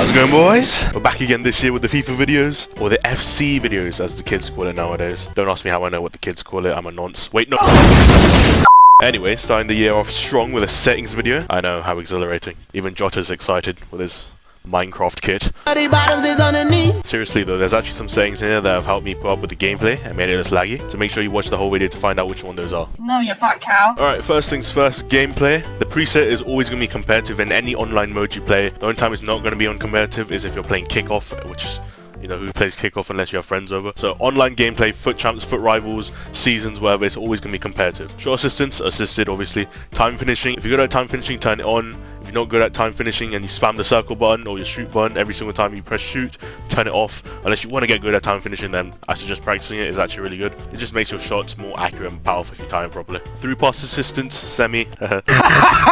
How's it going, boys? We're back again this year with the FIFA videos, or the FC videos as the kids call it nowadays. Don't ask me how I know what the kids call it, I'm a nonce. Wait, no. Anyway, starting the year off strong with a settings video. I know, how exhilarating. Even Jota's excited with his Minecraft kit. Seriously though, there's actually some settings in here that have helped me put up with the gameplay and made it less laggy. So make sure you watch the whole video to find out which one those are. No, you fat cow. Alright, first things first, gameplay. The preset is always going to be competitive in any online mode you play. The only time it's not going to be on competitive is if you're playing kickoff, which is, you know, who plays kickoff unless you have friends over. So online gameplay, foot champs, foot rivals, seasons, whatever, it's always going to be competitive. Shot assistance, assisted obviously. Time finishing, if you're good at time finishing, turn it on. If you're not good at time finishing and you spam the circle button or your shoot button every single time you press shoot, turn it off. Unless you want to get good at time finishing, then I suggest practicing it. It's actually really good. It just makes your shots more accurate and powerful if you time properly. Through pass assistance, semi.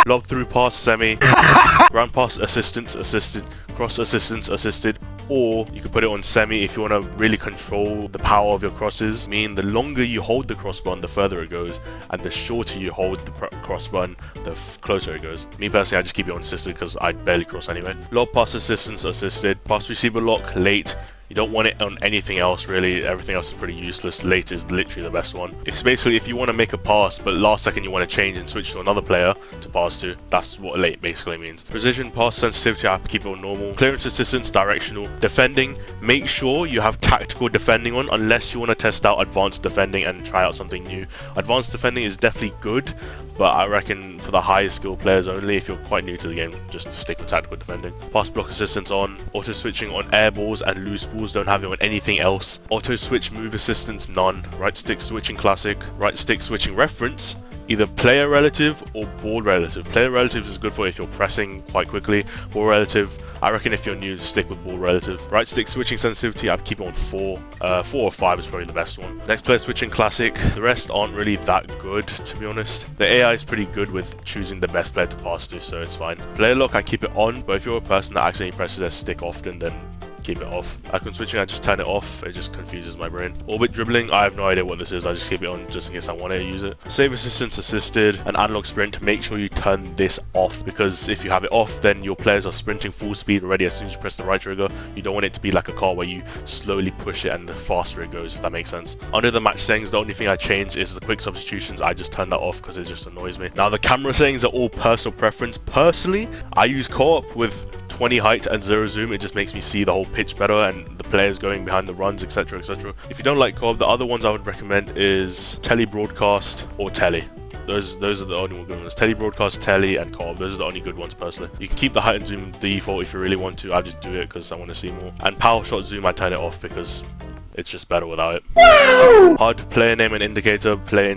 Lob through pass, semi. Ground pass assistance, assisted. Cross assistance, assisted. Or you could put it on semi if you want to really control the power of your crosses. I mean, the longer you hold the cross button, the further it goes, and the shorter you hold the cross button, the closer it goes. Me personally, I just keep it on assisted because I barely cross anyway. Lob pass assistance, assisted. Pass receiver lock, late. You don't want it on anything else really, everything else is pretty useless. Late is literally the best one. It's basically if you want to make a pass but last second you want to change and switch to another player to pass to, that's what late basically means. Precision, pass sensitivity, I keep it on normal. Clearance assistance, directional. Defending, make sure you have tactical defending on unless you want to test out advanced defending and try out something new. Advanced defending is definitely good, but I reckon for the highest skill players only, if you're quite new to the game, just stick with tactical defending. Pass block assistance on, auto switching on air balls and loose balls, don't have it on anything else. Auto switch move assistance, none. Right stick switching classic, right stick switching reference, either player relative or ball relative. Player relative is good for if you're pressing quite quickly. Ball relative, I reckon if you're new, stick with ball relative. Right stick switching sensitivity, I'd keep it on 4. 4 or 5 is probably the best one. Next player switching classic. The rest aren't really that good, to be honest. The AI is pretty good with choosing the best player to pass to, so it's fine. Player lock, I keep it on, but if you're a person that accidentally presses their stick often, then keep it off. Icon switching, I just turn it off. It just confuses my brain. Orbit dribbling, I have no idea what this is. I just keep it on just in case I want to use it. Save assistance, assisted, and analog sprint. Make sure you turn this off, because if you have it off, then your players are sprinting full speed already as soon as you press the right trigger. You don't want it to be like a car where you slowly push it and the faster it goes, if that makes sense. Under the match settings, the only thing I change is the quick substitutions. I just turn that off because it just annoys me. Now the camera settings are all personal preference. Personally, I use co-op with 20 height and 0 zoom. It just makes me see the whole pitch better and the players going behind the runs, etc, etc. If you don't like co-op, the other ones I would recommend is tele broadcast or tele. Those are the only good ones. Tele broadcast, tele, and co-op. Those are the only good ones personally. You can keep the height and zoom default if you really want to. I just do it because I want to see more. And power shot zoom, I turn it off because it's just better without it. HUD, player name and indicator, player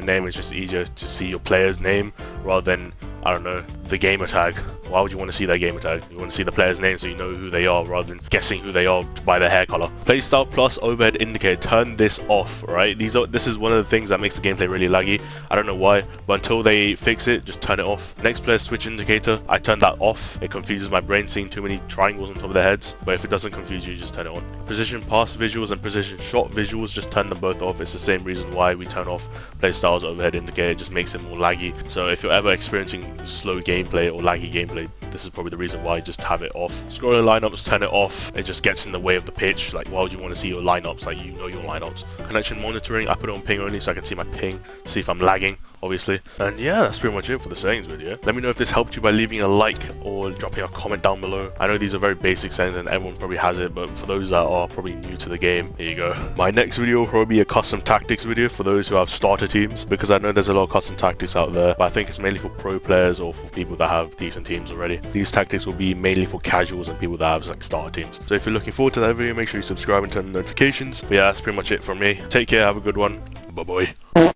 name. It's just easier to see your player's name rather than, I don't know, the gamer tag. Why would you want to see their gamer tag? You want to see the player's name so you know who they are rather than guessing who they are by their hair color. Playstyle plus overhead indicator, turn this off, right? This is one of the things that makes the gameplay really laggy. I don't know why, but until they fix it, just turn it off. Next player switch indicator, I turn that off. It confuses my brain seeing too many triangles on top of their heads, but if it doesn't confuse you, just turn it on. Precision pass visuals and precision shot visuals, just turn them both off. It's the same reason why we turn off playstyles overhead indicator. It just makes it more laggy. So if you're ever experiencing slow gameplay or laggy gameplay, this is probably the reason why. Just have it off. Scrolling lineups, turn it off. It just gets in the way of the pitch. Like, why would you want to see your lineups? Like, you know your lineups. Connection monitoring, I put it on ping only so I can see my ping, see if I'm lagging, obviously. And yeah, that's pretty much it for the settings video. Let me know if this helped you by leaving a like or dropping a comment down below. I know these are very basic settings and everyone probably has it, but for those that are probably new to the game, here you go. My next video will probably be a custom tactics video for those who have starter teams, because I know there's a lot of custom tactics out there, but I think it's mainly for pro players or for people that have decent teams already. These tactics will be mainly for casuals and people that have like starter teams. So if you're looking forward to that video, make sure you subscribe and turn on notifications. But yeah, that's pretty much it from me. Take care, have a good one. Bye bye.